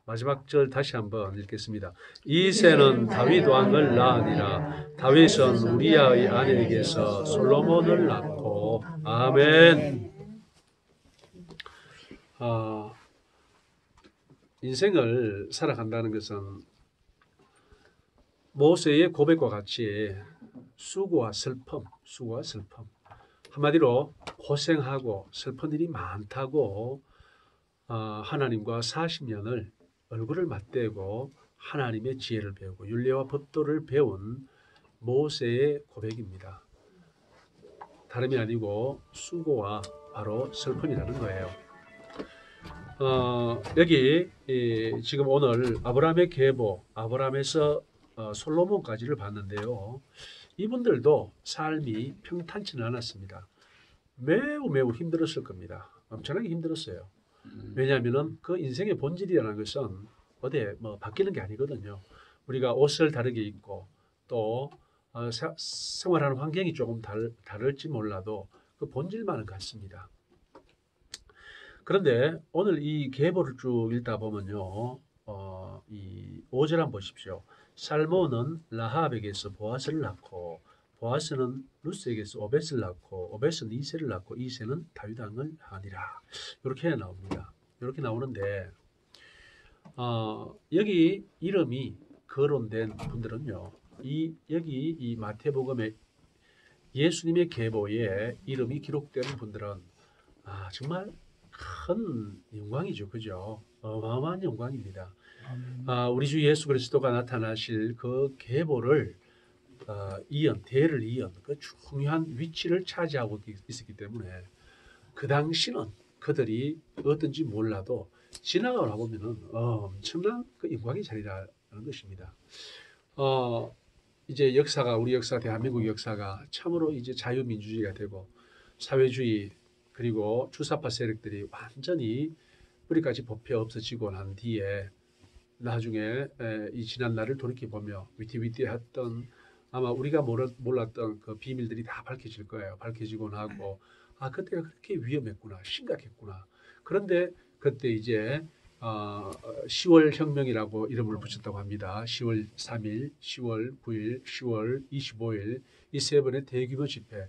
마지막 절 다시 한번 읽겠습니다. 이새는 다윗 왕을 낳으니라. 다윗은 우리아의 아내에게서 솔로몬을 낳고. 아멘. 인생을 살아간다는 것은 모세의 고백과 같이 수고와 슬픔, 한마디로 고생하고 슬픈 일이 많다고 하나님과 40년을 얼굴을 맞대고 하나님의 지혜를 배우고 율례와 법도를 배운 모세의 고백입니다. 다름이 아니고 수고와 바로 슬픔이라는 거예요. 여기 지금 오늘 아브라함의 계보, 아브라함에서 솔로몬까지를 봤는데요. 이분들도 삶이 평탄치는 않았습니다. 매우 힘들었을 겁니다. 엄청나게 힘들었어요. 왜냐하면 그 인생의 본질이라는 것은 어디에 바뀌는 게 아니거든요. 우리가 옷을 다르게 입고 또 생활하는 환경이 조금 다를지 몰라도 그 본질만은 같습니다. 그런데 오늘 이 계보를 쭉 읽다 보면요, 이 5절 한번 보십시오. 살몬은 라합에게서 보아스를 낳고, 보아스는 루스에게서 오벳을 낳고, 오벳은 이새를 낳고, 이새는 다윗 왕을 하니라. 이렇게 나옵니다. 이렇게 나오는데 여기 이름이 거론된 분들은요, 여기 이 마태복음에 예수님의 계보에 이름이 기록된 분들은 정말 큰 영광이죠. 그죠? 어마어마한 영광입니다. 우리 주 예수 그리스도가 나타나실 그 계보를 대를 이은 그 중요한 위치를 차지하고 있었기 때문에 그 당시는 그들이 어떤지 몰라도 지나가다 보면은 엄청난 그 영광의 자리라는 것입니다. 이제 우리 역사, 대한민국 역사가 참으로 이제 자유민주주의가 되고 사회주의 그리고 주사파 세력들이 완전히 뿌리까지 뽑혀 없어지고 난 뒤에 나중에 이 지난 날을 돌이켜보며 위태위태했던 아마 우리가 몰랐던 그 비밀들이 다 밝혀질 거예요. 밝혀지고 나고 그때가 그렇게 위험했구나, 심각했구나. 그런데 그때 이제 10월 혁명이라고 이름을 붙였다고 합니다. 10월 3일, 10월 9일, 10월 25일 이 세 번의 대규모 집회.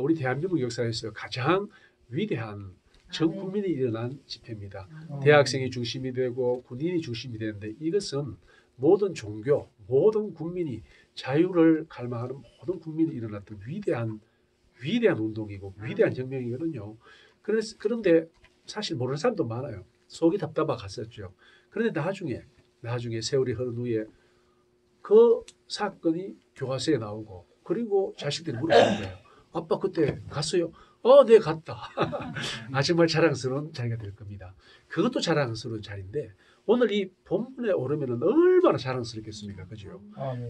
우리 대한민국 역사에서 가장 위대한 전 국민이 일어난 집회입니다. 대학생이 중심이 되고 군인이 중심이 되는데 이것은 모든 종교, 모든 국민이 자유를 갈망하는 모든 국민이 일어났던 위대한 운동이고 위대한 혁명이거든요. 그런데 사실 모르는 사람도 많아요. 속이 답답하 갔었죠. 그런데 나중에 세월이 흐른 후에 그 사건이 교과서에 나오고 그리고 자식들이 물어보는 거예요. 아빠 그때 갔어요? 네 갔다. 정말 자랑스러운 자리가 될 겁니다. 그것도 자랑스러운 자리인데 오늘 이 본문에 오르면 얼마나 자랑스럽겠습니까? 그죠?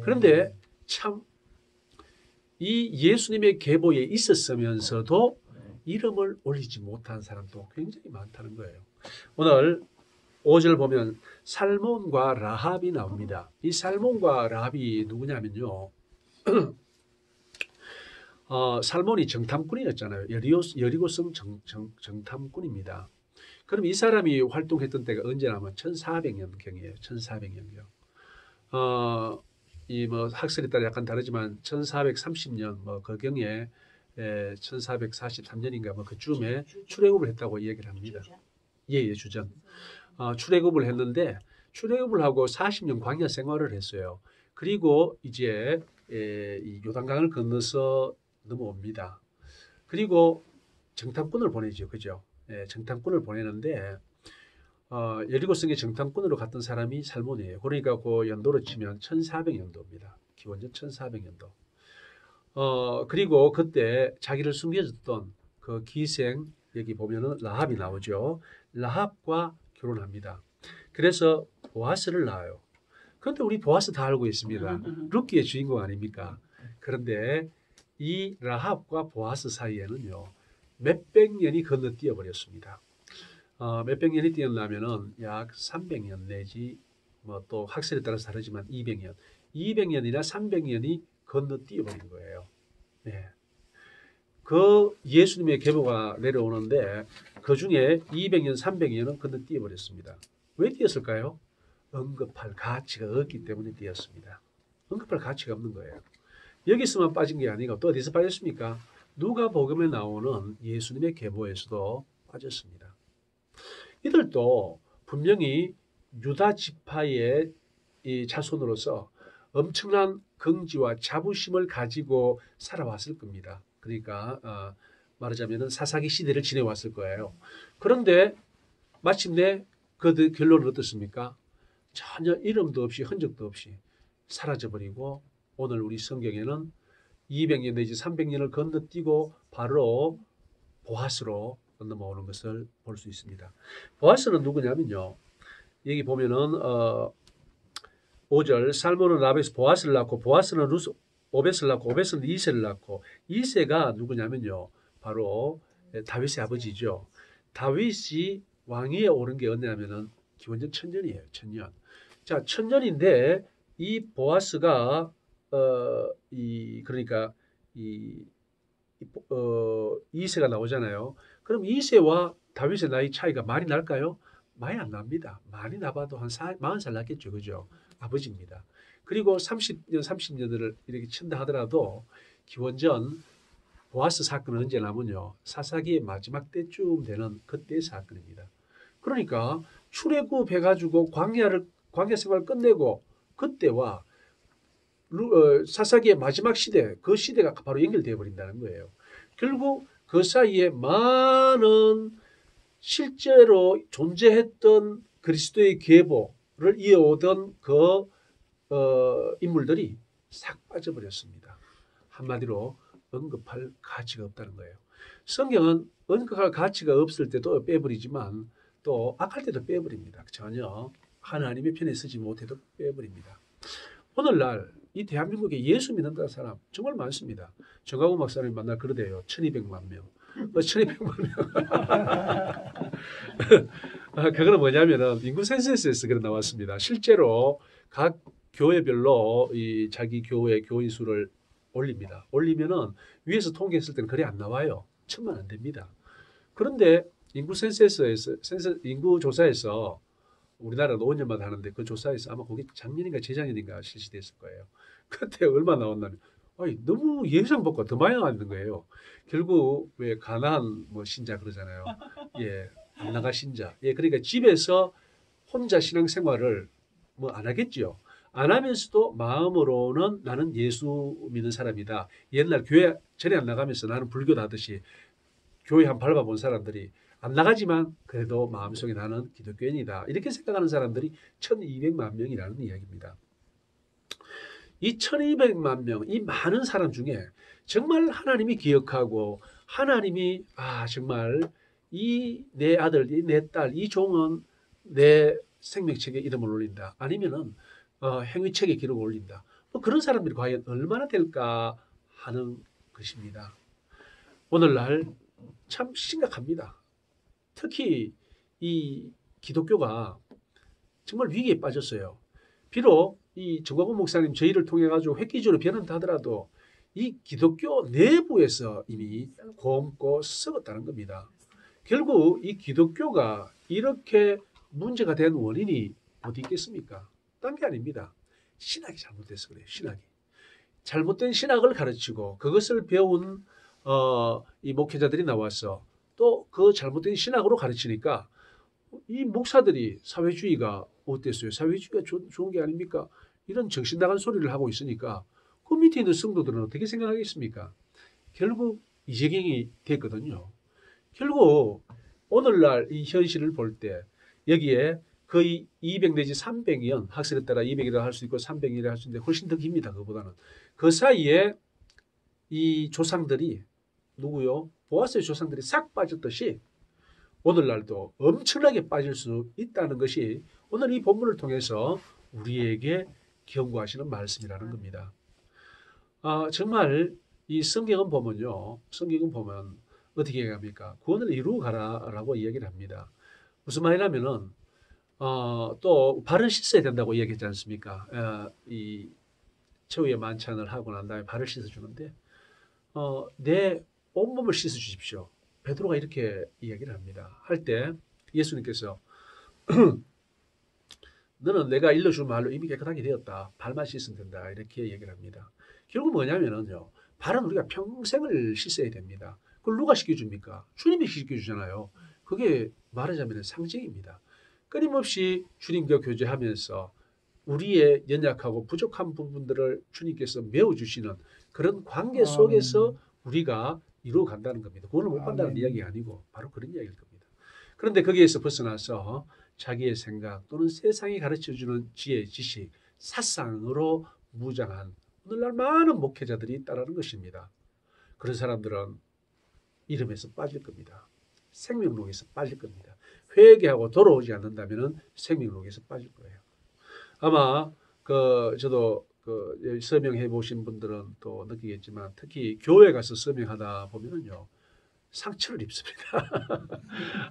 그런데 참 이 예수님의 계보에 있었으면서도 이름을 올리지 못한 사람도 굉장히 많다는 거예요. 오늘 5절 보면 살몬과 라합이 나옵니다. 이 살몬과 라합이 누구냐면요. 살몬이 정탐꾼이었잖아요. 여리고성 정탐꾼입니다. 그럼 이 사람이 활동했던 때가 언제냐면 1400년경이에요. 1400년경. 학설에 따라 약간 다르지만 1430년 그 경에 1443년인가 그쯤에 출애굽을 했다고 얘기를 합니다. 예, 주전. 출애굽을 했는데 출애굽을 하고 40년 광야 생활을 했어요. 그리고 이제 이 요단강을 건너서 넘어옵니다. 그리고 정탐꾼을 보내죠. 그죠? 정탐꾼을 보내는데 여리고성의 정탐꾼으로 갔던 사람이 살몬이에요. 그러니까 그 연도로 치면 1400년도입니다. 기원전 1400년도. 그리고 그때 자기를 숨겨줬던 그 기생 여기 보면은 라합이 나오죠. 라합과 결혼합니다. 그래서 보아스를 낳아요. 그런데 우리 보아스 다 알고 있습니다. 룻기의 주인공 아닙니까? 그런데 이 라합과 보아스 사이에는요 몇백 년이 건너뛰어 버렸습니다. 몇백 년이 뛰어나면은 약 300년 내지 또 학설에 따라서 다르지만 200년이나 300년이 건너뛰어 버린 거예요. 네. 그 예수님의 계보가 내려오는데 그 중에 200년, 300년은 건너뛰어 버렸습니다. 왜 뛰었을까요? 언급할 가치가 없기 때문에 되었습니다. 언급할 가치가 없는 거예요. 여기서만 빠진 게 아니고 또 어디서 빠졌습니까? 누가복음에 나오는 예수님의 계보에서도 빠졌습니다. 이들도 분명히 유다 지파의 이 자손으로서 엄청난 긍지와 자부심을 가지고 살아왔을 겁니다. 그러니까 말하자면 사사기 시대를 지내왔을 거예요. 그런데 마침내 그 결론은 어떻습니까? 전혀 이름도 없이 흔적도 없이 사라져버리고 오늘 우리 성경에는 200년 내지 300년을 건너뛰고 바로 보아스로 넘어오는 것을 볼 수 있습니다. 보아스는 누구냐면요. 여기 보면은 5절 살몬은 라베스 보아스를 낳고 보아스는 루스 오벳을 낳고 오벳은 이세를 낳고 이세가 누구냐면요. 바로 다윗의 아버지죠. 다윗이 왕위에 오른 게 언제냐면은 기원전 1000년이에요. 1000년. 자, 1000년인데 이 보아스가 그러니까 이세가 나오잖아요. 그럼 이세와 다윗의 나이 차이가 많이 날까요? 많이 안 납니다. 많이 나봐도 한 40살 났겠죠. 그죠? 아버지입니다. 그리고 30년, 30년을 이렇게 친다 하더라도 기원전 보아스 사건은 언제 나면요. 사사기의 마지막 때쯤 되는 그때의 사건입니다. 그러니까 출애굽해가지고 광야 생활을 끝내고 그때와 사사기의 마지막 시대, 그 시대가 바로 연결되어 버린다는 거예요. 결국 그 사이에 많은 실제로 존재했던 그리스도의 계보를 이어오던 그 인물들이 싹 빠져버렸습니다. 한마디로 언급할 가치가 없다는 거예요. 성경은 언급할 가치가 없을 때도 빼버리지만 또 악할 때도 빼버립니다. 전혀 하나님의 편에 서지 못해도 빼버립니다. 오늘날 이 대한민국에 예수 믿는다는 사람 정말 많습니다. 정강훈 목사님 만날 그러대요. 1200만 명. 1200만 명. 그거는 뭐냐면은 인구 센서스에서 그래 나왔습니다. 실제로 각 교회별로 이 자기 교회 교인 수를 올립니다. 올리면은 위에서 통계했을 때는 그래 안 나와요. 1000만 안 됩니다. 그런데 인구 인구 조사에서 우리나라는 5년마다 하는데 그 조사에서 아마 그게 작년인가 재작년인가 실시됐을 거예요. 그때 얼마 나왔냐면 너무 예상 밖과 더 많이 나왔는 거예요. 결국 왜 가나안 뭐 신자 그러잖아요. 예, 안 나가 신자. 예, 그러니까 집에서 혼자 신앙생활을 뭐 안 하겠지요. 안 하면서도 마음으로는 나는 예수 믿는 사람이다. 옛날 교회 전에 안 나가면서 나는 불교다 하듯이 교회 한 밟아본 사람들이 안 나가지만 그래도 마음속에 나는 기독교인이다. 이렇게 생각하는 사람들이 1200만 명이라는 이야기입니다. 이 1200만 명, 이 많은 사람 중에 정말 하나님이 기억하고 하나님이 정말 이 내 아들, 이 내 딸, 이 종은 내 생명책에 이름을 올린다. 아니면은 행위책에 기록을 올린다. 뭐 그런 사람들이 과연 얼마나 될까 하는 것입니다. 오늘날 참 심각합니다. 특히 이 기독교가 정말 위기에 빠졌어요. 비록 이 정광훈 목사님 저희를 통해 가지고 획기적으로 변한다 하더라도 이 기독교 내부에서 이미 곰고 썩었다는 겁니다. 결국 이 기독교가 이렇게 문제가 된 원인이 어디 있겠습니까? 딴 게 아닙니다. 신학이 잘못돼서 그래요. 신학이. 잘못된 신학을 가르치고 그것을 배운 이 목회자들이 나와서 또 그 잘못된 신학으로 가르치니까 이 목사들이 사회주의가 어땠어요? 사회주의가 좋은 게 아닙니까? 이런 정신 나간 소리를 하고 있으니까 그 밑에 있는 성도들은 어떻게 생각하겠습니까? 결국 이재경이 됐거든요. 결국 오늘날 이 현실을 볼 때 여기에 거의 200 내지 300년 학설에 따라 200이라 할 수 있고 300이라 할 수 있는데 훨씬 더 깁니다. 그보다는. 그 사이에 이 조상들이 누구요? 보아스의 조상들이 싹 빠졌듯이 오늘날도 엄청나게 빠질 수 있다는 것이 오늘 이 본문을 통해서 우리에게 경고하시는 말씀이라는 겁니다. 정말 이 성경은 보면요. 성경은 보면 어떻게 얘기합니까? 구원을 이루어 가라라고 이야기를 합니다. 무슨 말이냐면은 또 발을 씻어야 된다고 얘기했지 않습니까? 이 최후의 만찬을 하고 난 다음에 발을 씻어주는데 내 온몸을 씻어주십시오. 베드로가 이렇게 이야기를 합니다. 할 때 예수님께서 너는 내가 일러준 말로 이미 깨끗하게 되었다. 발만 씻으면 된다. 이렇게 얘기를 합니다. 결국 뭐냐면은요. 발은 우리가 평생을 씻어야 됩니다. 그걸 누가 시켜줍니까? 주님이 시켜주잖아요. 그게 말하자면 상징입니다. 끊임없이 주님과 교제하면서 우리의 연약하고 부족한 부분들을 주님께서 메워주시는 그런 관계 속에서 우리가 이루어간다는 겁니다. 그걸 못 간다는 이야기가 아니고 바로 그런 이야기일 겁니다. 그런데 거기에서 벗어나서 자기의 생각 또는 세상이 가르쳐주는 지혜, 지식, 사상으로 무장한 오늘날 많은 목회자들이 있다는 것입니다. 그런 사람들은 이름에서 빠질 겁니다. 생명록에서 빠질 겁니다. 회개하고 돌아오지 않는다면 생명록에서 빠질 거예요. 아마 저도 서명해 보신 분들은 또 느끼겠지만 특히 교회 가서 서명하다 보면은요 상처를 입습니다.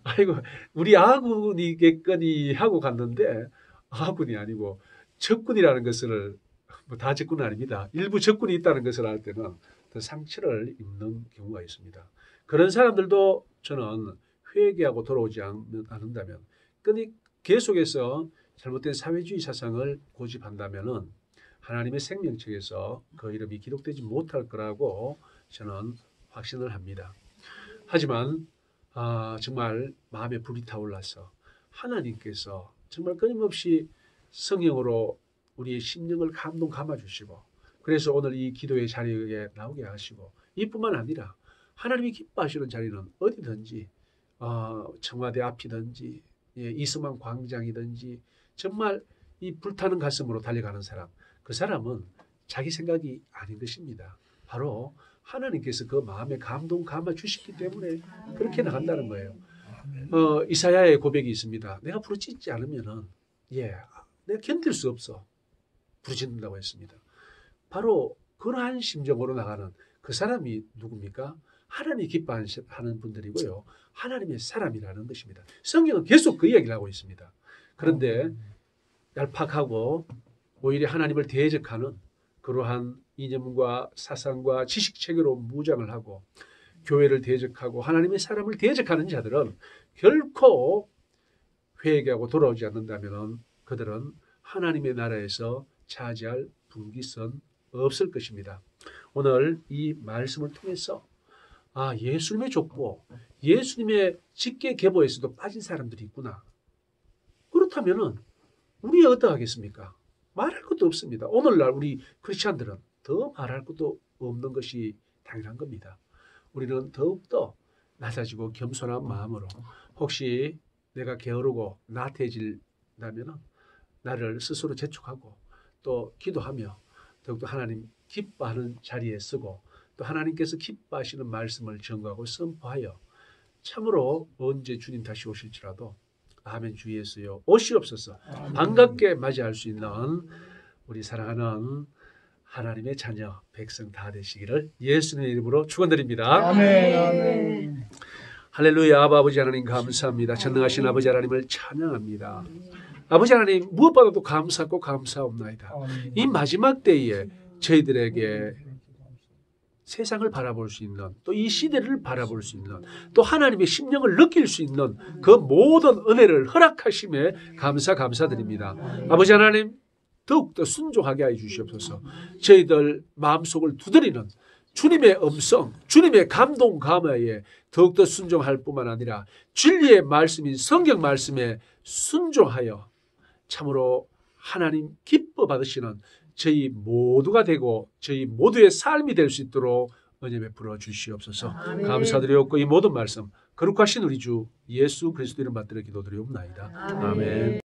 아이고 우리 아군이겠거니 하고 갔는데 아군이 아니고 적군이라는 것을 뭐 다 적군은 아닙니다. 일부 적군이 있다는 것을 알 때는 더 상처를 입는 경우가 있습니다. 그런 사람들도 저는 회개하고 돌아오지 않는다면 계속해서 잘못된 사회주의 사상을 고집한다면은 하나님의 생명책에서 그 이름이 기록되지 못할 거라고 저는 확신을 합니다. 하지만 정말 마음에 불이 타올라서 하나님께서 정말 끊임없이 성령으로 우리의 심령을 감아주시고 그래서 오늘 이 기도의 자리에 나오게 하시고 이뿐만 아니라 하나님이 기뻐하시는 자리는 어디든지 청와대 앞이든지 이스만 광장이든지 정말 이 불타는 가슴으로 달려가는 사람 그 사람은 자기 생각이 아닌 것입니다. 바로 하나님께서 그 마음에 감아 주셨기 때문에 그렇게 나간다는 거예요. 이사야의 고백이 있습니다. 내가 부르짖지 않으면은 내가 견딜 수 없어. 부르짖는다고 했습니다. 바로 그러한 심정으로 나가는 그 사람이 누굽니까? 하나님이 기뻐하는 분들이고요. 하나님의 사람이라는 것입니다. 성경은 계속 그 이야기를 하고 있습니다. 그런데 얄팍하고 오히려 하나님을 대적하는 그러한 이념과 사상과 지식체계로 무장을 하고 교회를 대적하고 하나님의 사람을 대적하는 자들은 결코 회개하고 돌아오지 않는다면 그들은 하나님의 나라에서 차지할 분기선 없을 것입니다. 오늘 이 말씀을 통해서 예수님의 족보, 예수님의 직계 계보에서도 빠진 사람들이 있구나. 그렇다면은 우리 어떡하겠습니까? 말할 것도 없습니다. 오늘날 우리 크리스찬들은 더 말할 것도 없는 것이 당연한 겁니다. 우리는 더욱더 낮아지고 겸손한 마음으로 혹시 내가 게으르고 나태해진다면 나를 스스로 재촉하고 또 기도하며 더욱더 하나님 기뻐하는 자리에 쓰고 또 하나님께서 기뻐하시는 말씀을 전가하고 선포하여 참으로 언제 주님 다시 오실지라도 아멘 주 예수여 오시옵소서 반갑게 맞이할 수 있는 우리 사랑하는 하나님의 자녀 백성 다 되시기를 예수님의 이름으로 축원드립니다. 아멘. 할렐루야. 아버지 하나님 감사합니다. 전능하신 아버지 하나님을 찬양합니다. 아버지 하나님 무엇보다도 감사하고 감사옵나이다. 이 마지막 때에 저희들에게 세상을 바라볼 수 있는 또 이 시대를 바라볼 수 있는 또 하나님의 심령을 느낄 수 있는 그 모든 은혜를 허락하심에 감사드립니다. 아버지 하나님 더욱더 순종하게 하여 주시옵소서. 저희들 마음속을 두드리는 주님의 음성, 주님의 감동 감화에 더욱더 순종할 뿐만 아니라 진리의 말씀인 성경 말씀에 순종하여 참으로 하나님 기뻐 받으시는 저희 모두가 되고 저희 모두의 삶이 될 수 있도록 은혜 베풀어 주시옵소서. 감사드리옵고 이 모든 말씀 거룩하신 우리 주 예수 그리스도 이름 받들어 기도드리옵나이다. 아멘.